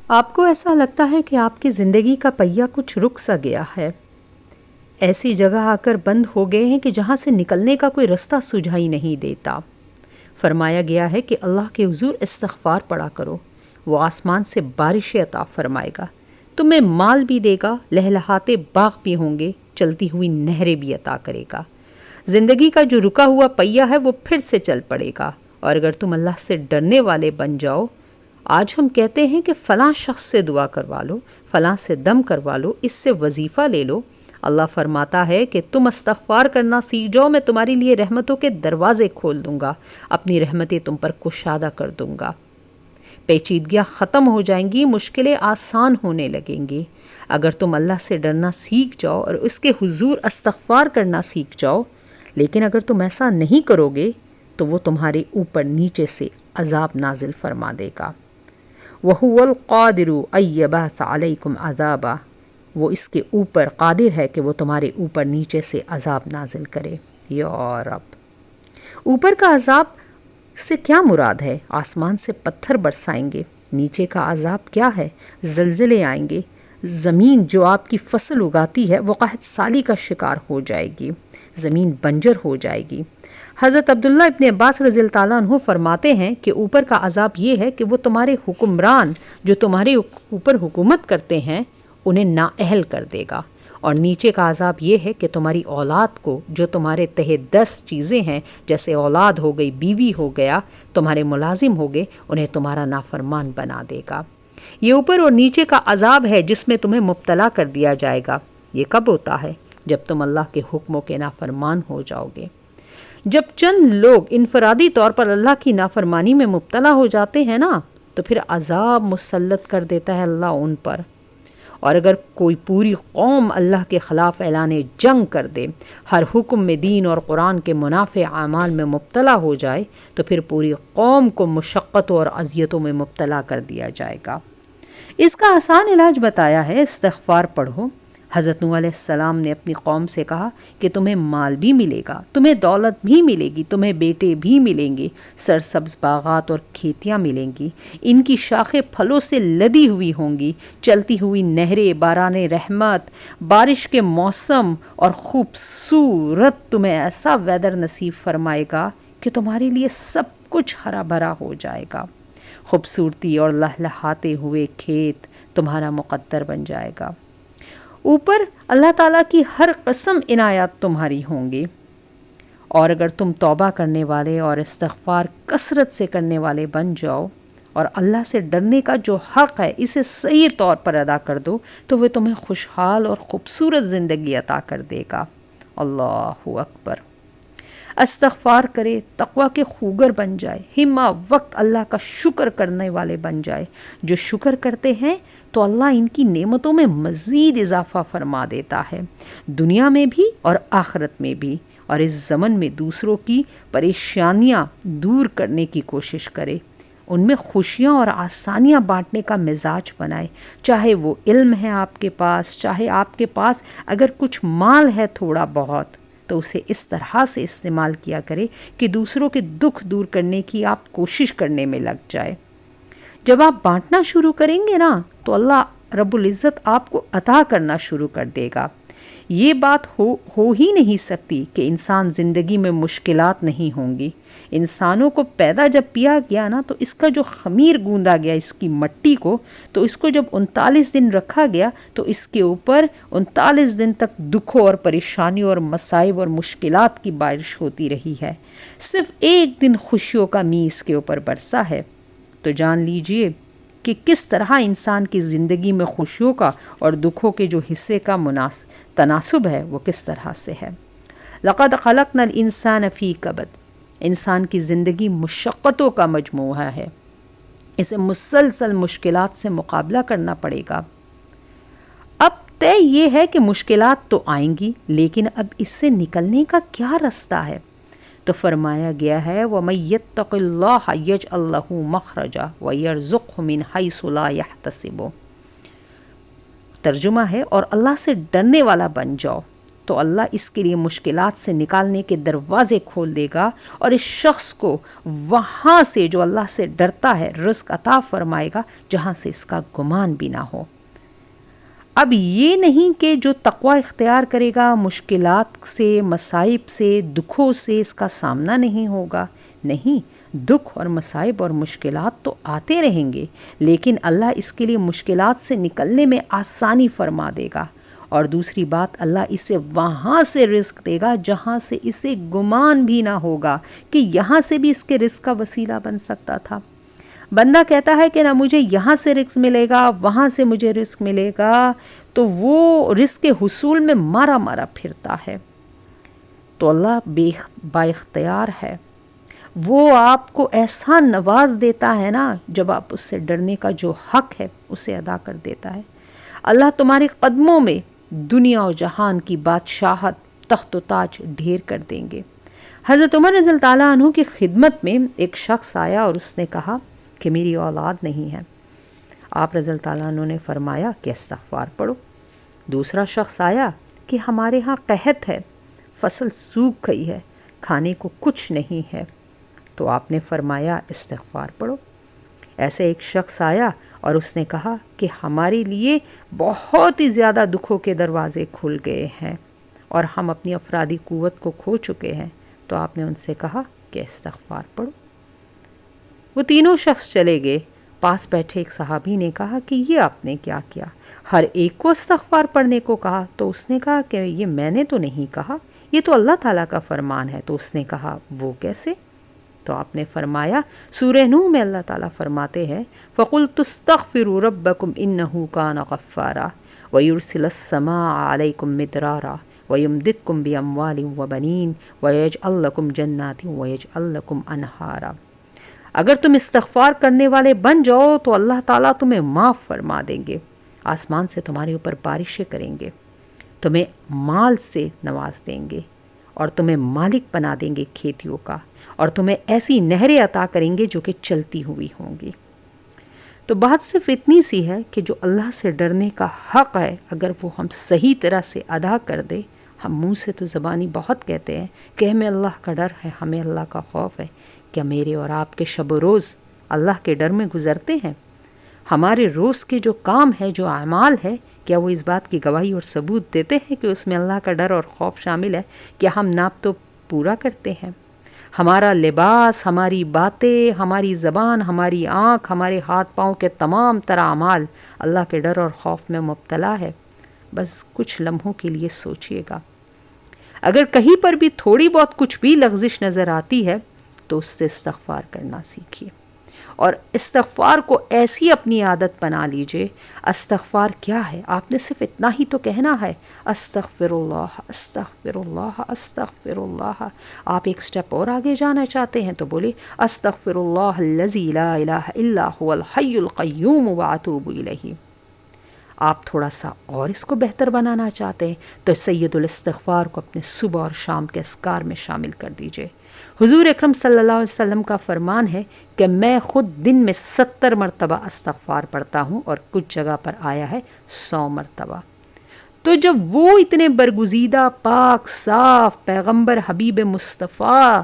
آپ کو ایسا لگتا ہے کہ آپ کی زندگی کا پہیہ کچھ رک سا گیا ہے، ایسی جگہ آ کر بند ہو گئے ہیں کہ جہاں سے نکلنے کا کوئی رستہ سجھائی نہیں دیتا۔ فرمایا گیا ہے کہ اللہ کے حضور استغفار پڑھا کرو، وہ آسمان سے بارش عطا فرمائے گا، تمہیں مال بھی دے گا، لہلہاتے باغ بھی ہوں گے، چلتی ہوئی نہریں بھی عطا کرے گا۔ زندگی کا جو رکا ہوا پہیہ ہے وہ پھر سے چل پڑے گا، اور اگر تم اللہ سے ڈرنے والے بن جاؤ۔ آج ہم کہتے ہیں کہ فلاں شخص سے دعا کروا لو، فلاں سے دم کروا لو، اس سے وظیفہ لے لو۔ اللہ فرماتا ہے کہ تم استغفار کرنا سیکھ جاؤ، میں تمہارے لیے رحمتوں کے دروازے کھول دوں گا، اپنی رحمتیں تم پر کشادہ کر دوں گا۔ پیچیدگیاں ختم ہو جائیں گی، مشکلیں آسان ہونے لگیں گی۔ اگر تم اللہ سے ڈرنا سیکھ جاؤ اور اس کے حضور استغفار کرنا سیکھ جاؤ، لیکن اگر تم ایسا نہیں کرو گے تو وہ تمہارے اوپر نیچے سے عذاب نازل فرما دے گا۔ وَهُوَ الْقَادِرُ أَن يَبْعَثَ عَلَيْكُمْ عَذَابًا، وہ اس کے اوپر قادر ہے کہ وہ تمہارے اوپر نیچے سے عذاب نازل کرے۔ یا رب، اوپر کا عذاب سے کیا مراد ہے؟ آسمان سے پتھر برسائیں گے۔ نیچے کا عذاب کیا ہے؟ زلزلے آئیں گے، زمین جو آپ کی فصل اگاتی ہے وہ قحط سالی کا شکار ہو جائے گی، زمین بنجر ہو جائے گی۔ حضرت عبداللہ ابن عباس رضی اللہ تعالیٰ عنہ فرماتے ہیں کہ اوپر کا عذاب یہ ہے کہ وہ تمہارے حکمران جو تمہارے اوپر حکومت کرتے ہیں انہیں نااہل کر دے گا، اور نیچے کا عذاب یہ ہے کہ تمہاری اولاد کو جو تمہارے تحت 10 چیزیں ہیں، جیسے اولاد ہو گئی، بیوی ہو گیا، تمہارے ملازم ہو گئے، انہیں تمہارا نافرمان بنا دے گا۔ یہ اوپر اور نیچے کا عذاب ہے جس میں تمہیں مبتلا کر دیا جائے گا۔ یہ کب ہوتا ہے؟ جب تم اللہ کے حکموں کے نافرمان ہو جاؤ گے۔ جب چند لوگ انفرادی طور پر اللہ کی نافرمانی میں مبتلا ہو جاتے ہیں نا، تو پھر عذاب مسلط کر دیتا ہے اللہ ان پر۔ اور اگر کوئی پوری قوم اللہ کے خلاف اعلان جنگ کر دے، ہر حکم میں دین اور قرآن کے منافع اعمال میں مبتلا ہو جائے، تو پھر پوری قوم کو مشقتوں اور اذیتوں میں مبتلا کر دیا جائے گا۔ اس کا آسان علاج بتایا ہے، استغفار پڑھو۔ حضرت نوح علیہ السلام نے اپنی قوم سے کہا کہ تمہیں مال بھی ملے گا، تمہیں دولت بھی ملے گی، تمہیں بیٹے بھی ملیں گے، سرسبز باغات اور کھیتیاں ملیں گی، ان کی شاخیں پھلوں سے لدی ہوئی ہوں گی، چلتی ہوئی نہریں، باران رحمت، بارش کے موسم، اور خوبصورت تمہیں ایسا ویدر نصیب فرمائے گا کہ تمہارے لیے سب کچھ ہرا بھرا ہو جائے گا۔ خوبصورتی اور لہلہاتے ہوئے کھیت تمہارا مقدر بن جائے گا۔ اوپر اللہ تعالیٰ کی ہر قسم عنایات تمہاری ہوں گی، اور اگر تم توبہ کرنے والے اور استغفار کثرت سے کرنے والے بن جاؤ اور اللہ سے ڈرنے کا جو حق ہے اسے صحیح طور پر ادا کر دو، تو وہ تمہیں خوشحال اور خوبصورت زندگی عطا کر دے گا۔ اللہ اکبر۔ استغفار کرے، تقوی کے خوگر بن جائے، ہمہ وقت اللہ کا شکر کرنے والے بن جائے۔ جو شکر کرتے ہیں تو اللہ ان کی نعمتوں میں مزید اضافہ فرما دیتا ہے، دنیا میں بھی اور آخرت میں بھی۔ اور اس زمن میں دوسروں کی پریشانیاں دور کرنے کی کوشش کرے، ان میں خوشیاں اور آسانیاں بانٹنے کا مزاج بنائے، چاہے وہ علم ہے آپ کے پاس، چاہے آپ کے پاس اگر کچھ مال ہے تھوڑا بہت، تو اسے اس طرح سے استعمال کیا کرے کہ دوسروں کے دکھ دور کرنے کی آپ کوشش کرنے میں لگ جائے۔ جب آپ بانٹنا شروع کریں گے نا تو اللہ رب العزت آپ کو عطا کرنا شروع کر دے گا۔ یہ بات ہو ہی نہیں سکتی کہ انسان زندگی میں مشکلات نہیں ہوں گی۔ انسانوں کو پیدا جب کیا گیا نا تو اس کا جو خمیر گوندا گیا اس کی مٹی کو، تو اس کو جب 39 دن رکھا گیا تو اس کے اوپر 39 دن تک دکھوں اور پریشانیوں اور مصائب اور مشکلات کی بارش ہوتی رہی ہے، صرف ایک دن خوشیوں کا می اس کے اوپر برسا ہے۔ تو جان لیجئے کہ کس طرح انسان کی زندگی میں خوشیوں کا اور دکھوں کے جو حصے کا تناسب ہے وہ کس طرح سے ہے۔ لَقَدْ خَلَقْنَا الْإِنسَانَ فِي كَبَدٍ، انسان کی زندگی مشقتوں کا مجموعہ ہے، اسے مسلسل مشکلات سے مقابلہ کرنا پڑے گا۔ اب طے یہ ہے کہ مشکلات تو آئیں گی، لیکن اب اس سے نکلنے کا کیا رستہ ہے؟ تو فرمایا گیا ہے وَمَن يَتَّقِ اللَّهَ يَجْعَل لَّهُ مَخْرَجًا وَيَرْزُقْهُ مِنْ حَيْثُ لَا يَحْتَسِبُ۔ ترجمہ ہے، اور اللہ سے ڈرنے والا بن جاؤ تو اللہ اس کے لیے مشکلات سے نکالنے کے دروازے کھول دے گا اور اس شخص کو وہاں سے جو اللہ سے ڈرتا ہے رزق عطا فرمائے گا جہاں سے اس کا گمان بھی نہ ہو۔ اب یہ نہیں کہ جو تقوی اختیار کرے گا مشکلات سے، مصائب سے، دکھوں سے اس کا سامنا نہیں ہوگا، نہیں، دکھ اور مصائب اور مشکلات تو آتے رہیں گے، لیکن اللہ اس کے لیے مشکلات سے نکلنے میں آسانی فرما دے گا۔ اور دوسری بات، اللہ اسے وہاں سے رزق دے گا جہاں سے اسے گمان بھی نہ ہوگا کہ یہاں سے بھی اس کے رزق کا وسیلہ بن سکتا تھا۔ بندہ کہتا ہے کہ نہ مجھے یہاں سے رزق ملے گا، وہاں سے مجھے رزق ملے گا، تو وہ رزق کے حصول میں مارا مارا پھرتا ہے۔ تو اللہ با اختیار ہے، وہ آپ کو ایسا نواز دیتا ہے نا، جب آپ اس سے ڈرنے کا جو حق ہے اسے ادا کر دیتا ہے۔ اللہ تمہارے قدموں میں دنیا و جہان کی بادشاہت، تخت و تاج ڈھیر کر دیں گے۔ حضرت عمر رضی اللہ تعالیٰ عنہ کی خدمت میں ایک شخص آیا اور اس نے کہا کہ میری اولاد نہیں ہے۔ آپ رضی اللہ تعالیٰ عنہ نے فرمایا کہ استغفار پڑھو۔ دوسرا شخص آیا کہ ہمارے ہاں قحط ہے، فصل سوکھ گئی ہے، کھانے کو کچھ نہیں ہے، تو آپ نے فرمایا استغفار پڑھو۔ ایسے ایک شخص آیا اور اس نے کہا کہ ہمارے لیے بہت ہی زیادہ دکھوں کے دروازے کھل گئے ہیں اور ہم اپنی افرادی قوت کو کھو چکے ہیں، تو آپ نے ان سے کہا کہ استغفار پڑھو۔ وہ تینوں شخص چلے گئے۔ پاس بیٹھے ایک صحابی نے کہا کہ یہ آپ نے کیا کیا؟ ہر ایک کو استغفار پڑھنے کو کہا۔ تو اس نے کہا کہ یہ میں نے تو نہیں کہا، یہ تو اللہ تعالیٰ کا فرمان ہے۔ تو اس نے کہا وہ کیسے؟ تو آپ نے فرمایا سورہ نوح میں اللہ تعالیٰ فرماتے ہیں فَقُلْتُ اسْتَغْفِرُوا رَبَّكُمْ إِنَّهُ كَانَ غَفَّارًا وَيُرْسِلَ السَّمَاءَ عَلَيْكُمْ مِدْرَارًا وَيُمْدِدْكُمْ بِأَمْوَالٍ وَبَنِينَ وَيَجْعَلْ لَكُمْ جَنَّاتٍ وَيَجْعَلْ لَكُمْ أَنْهَارًا۔ اگر تم استغفار کرنے والے بن جاؤ تو اللہ تعالیٰ تمہیں معاف فرما دیں گے، آسمان سے تمہارے اوپر بارشیں کریں گے، تمہیں مال سے نواز دیں گے اور تمہیں مالک بنا دیں گے کھیتیوں کا، اور تمہیں ایسی نہریں عطا کریں گے جو کہ چلتی ہوئی ہوں گی۔ تو بات صرف اتنی سی ہے کہ جو اللہ سے ڈرنے کا حق ہے اگر وہ ہم صحیح طرح سے ادا کر دے، ہم منہ سے تو زبانی بہت کہتے ہیں کہ ہمیں اللہ کا ڈر ہے، ہمیں اللہ کا خوف ہے، کیا میرے اور آپ کے شب و روز اللہ کے ڈر میں گزرتے ہیں؟ ہمارے روز کے جو کام ہے، جو اعمال ہے، کیا وہ اس بات کی گواہی اور ثبوت دیتے ہیں کہ اس میں اللہ کا ڈر اور خوف شامل ہے؟ کیا ہم ناپ تو پورا کرتے ہیں؟ ہمارا لباس، ہماری باتیں، ہماری زبان، ہماری آنکھ، ہمارے ہاتھ پاؤں کے تمام تر اعمال اللہ کے ڈر اور خوف میں مبتلا ہے؟ بس کچھ لمحوں کے لیے سوچئے گا۔ اگر کہیں پر بھی تھوڑی بہت کچھ بھی لغزش نظر آتی ہے تو اس سے استغفار کرنا سیکھیے، اور استغفار کو ایسی اپنی عادت بنا لیجئے۔ استغفار کیا ہے؟ آپ نے صرف اتنا ہی تو کہنا ہے، استغفر اللہ، استغفر اللہ، استغفر اللہ۔ آپ ایک سٹیپ اور آگے جانا چاہتے ہیں تو بولے استغفر اللہ الذی لا الہ الا هو الحی القیوم واتوب الیہ۔ آپ تھوڑا سا اور اس کو بہتر بنانا چاہتے ہیں تو سید الاستغفار کو اپنے صبح اور شام کے اذکار میں شامل کر دیجئے۔ حضور اکرم صلی اللہ علیہ وسلم کا فرمان ہے کہ میں خود دن میں 70 مرتبہ استغفار پڑھتا ہوں، اور کچھ جگہ پر آیا ہے 100 مرتبہ۔ تو جب وہ اتنے برگزیدہ، پاک، صاف پیغمبر حبیب مصطفیٰ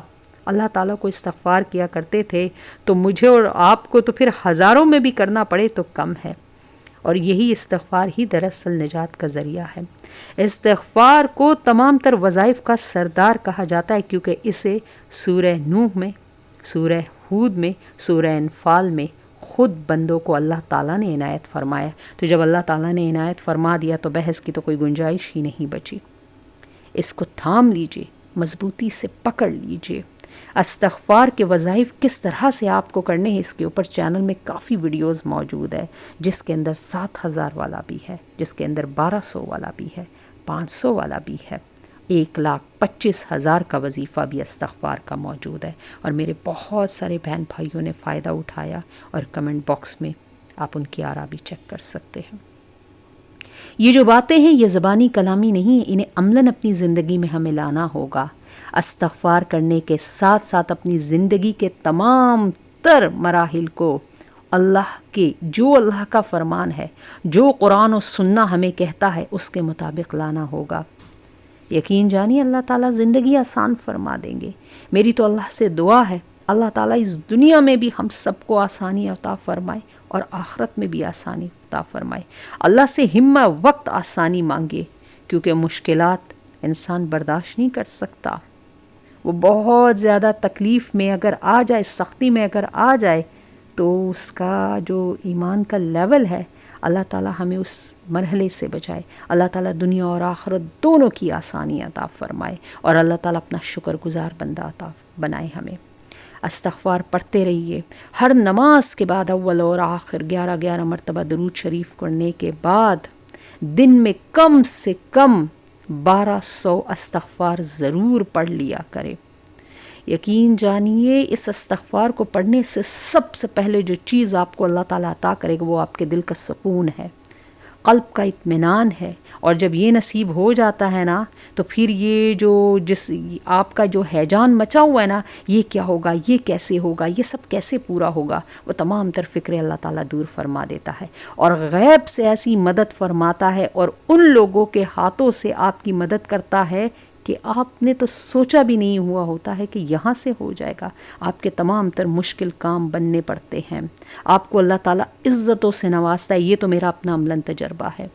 اللہ تعالیٰ کو استغفار کیا کرتے تھے تو مجھے اور آپ کو تو پھر ہزاروں میں بھی کرنا پڑے تو کم ہے۔ اور یہی استغفار ہی دراصل نجات کا ذریعہ ہے۔ استغفار کو تمام تر وظائف کا سردار کہا جاتا ہے، کیونکہ اسے سورہ نوح میں، سورہ ہود میں، سورہ انفال میں خود بندوں کو اللہ تعالیٰ نے عنایت فرمایا۔ تو جب اللہ تعالیٰ نے عنایت فرما دیا تو بحث کی تو کوئی گنجائش ہی نہیں بچی۔ اس کو تھام لیجئے، مضبوطی سے پکڑ لیجئے۔ استغفار کے وظائف کس طرح سے آپ کو کرنے ہیں، اس کے اوپر چینل میں کافی ویڈیوز موجود ہے، جس کے اندر 7000 والا بھی ہے، جس کے اندر 1200 والا بھی ہے، 500 والا بھی ہے، 1,25,000 کا وظیفہ بھی استغفار کا موجود ہے۔ اور میرے بہت سارے بہن بھائیوں نے فائدہ اٹھایا، اور کمنٹ باکس میں آپ ان کی آرا بھی چیک کر سکتے ہیں۔ یہ جو باتیں ہیں یہ زبانی کلامی نہیں ہیں، انہیں عملاً اپنی زندگی میں ہمیں لانا ہوگا۔ استغفار کرنے کے ساتھ ساتھ اپنی زندگی کے تمام تر مراحل کو اللہ کے، جو اللہ کا فرمان ہے، جو قرآن و سنہ ہمیں کہتا ہے، اس کے مطابق لانا ہوگا۔ یقین جانیے اللہ تعالیٰ زندگی آسان فرما دیں گے۔ میری تو اللہ سے دعا ہے اللہ تعالیٰ اس دنیا میں بھی ہم سب کو آسانی عطا فرمائے اور آخرت میں بھی آسانی عطا فرمائے۔ اللہ سے ہمہ وقت آسانی مانگے، کیونکہ مشکلات انسان برداشت نہیں کر سکتا۔ وہ بہت زیادہ تکلیف میں اگر آ جائے، سختی میں اگر آ جائے، تو اس کا جو ایمان کا لیول ہے، اللہ تعالیٰ ہمیں اس مرحلے سے بچائے۔ اللہ تعالیٰ دنیا اور آخرت دونوں کی آسانی عطا فرمائے، اور اللہ تعالیٰ اپنا شکر گزار بندہ عطا بنائے ہمیں۔ استغفار پڑھتے رہیے، ہر نماز کے بعد اول اور آخر 11 مرتبہ درود شریف پڑھنے کے بعد دن میں کم سے کم 1200 استغفار ضرور پڑھ لیا کرے۔ یقین جانیے اس استغفار کو پڑھنے سے سب سے پہلے جو چیز آپ کو اللہ تعالیٰ عطا کرے گا وہ آپ کے دل کا سکون ہے، قلب کا اطمینان ہے۔ اور جب یہ نصیب ہو جاتا ہے نا، تو پھر یہ جو آپ کا جو ہیجان مچا ہوا ہے نا، یہ کیا ہوگا، یہ کیسے ہوگا، یہ سب کیسے پورا ہوگا، وہ تمام تر فکرے اللہ تعالیٰ دور فرما دیتا ہے، اور غیب سے ایسی مدد فرماتا ہے، اور ان لوگوں کے ہاتھوں سے آپ کی مدد کرتا ہے کہ آپ نے تو سوچا بھی نہیں ہوا ہوتا ہے کہ یہاں سے ہو جائے گا۔ آپ کے تمام تر مشکل کام بننے پڑتے ہیں، آپ کو اللہ تعالیٰ عزتوں سے نوازتا ہے۔ یہ تو میرا اپنا عملاً تجربہ ہے۔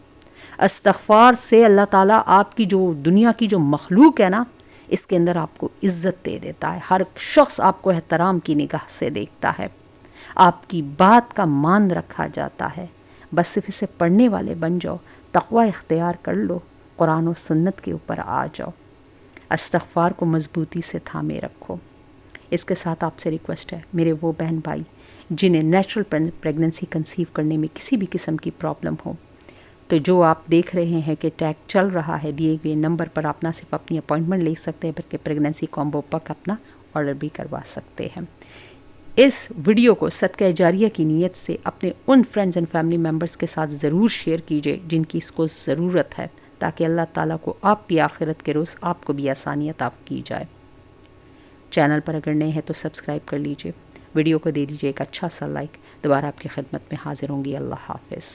استغفار سے اللہ تعالیٰ آپ کی جو دنیا کی جو مخلوق ہے نا، اس کے اندر آپ کو عزت دے دیتا ہے۔ ہر شخص آپ کو احترام کی نگاہ سے دیکھتا ہے، آپ کی بات کا مان رکھا جاتا ہے۔ بس صرف اسے پڑھنے والے بن جاؤ، تقوی اختیار کر لو، قرآن و سنت کے اوپر آ جاؤ، استغفار کو مضبوطی سے تھامے رکھو۔ اس کے ساتھ آپ سے ریکویسٹ ہے، میرے وہ بہن بھائی جنہیں نیچرل پریگننسی کنسیو کرنے میں کسی بھی قسم کی پرابلم ہو، تو جو آپ دیکھ رہے ہیں کہ ٹیگ چل رہا ہے، دیے ہوئے نمبر پر آپ نہ صرف اپنی اپوائنٹمنٹ لے سکتے ہیں بلکہ پریگننسی کامبو پیک اپنا آرڈر بھی کروا سکتے ہیں۔ اس ویڈیو کو صدقہ جاریہ کی نیت سے اپنے ان فرینڈز اینڈ فیملی ممبرز کے ساتھ ضرور شیئر کیجئے جن کی اس کو ضرورت ہے، تاکہ اللہ تعالیٰ کو آپ بھی آخرت کے روز آپ کو بھی آسانی عطا کی جائے۔ چینل پر اگر نئے ہیں تو سبسکرائب کر لیجئے، ویڈیو کو دے دیجئے ایک اچھا سا لائک۔ دوبارہ آپ کی خدمت میں حاضر ہوں گی۔ اللہ حافظ۔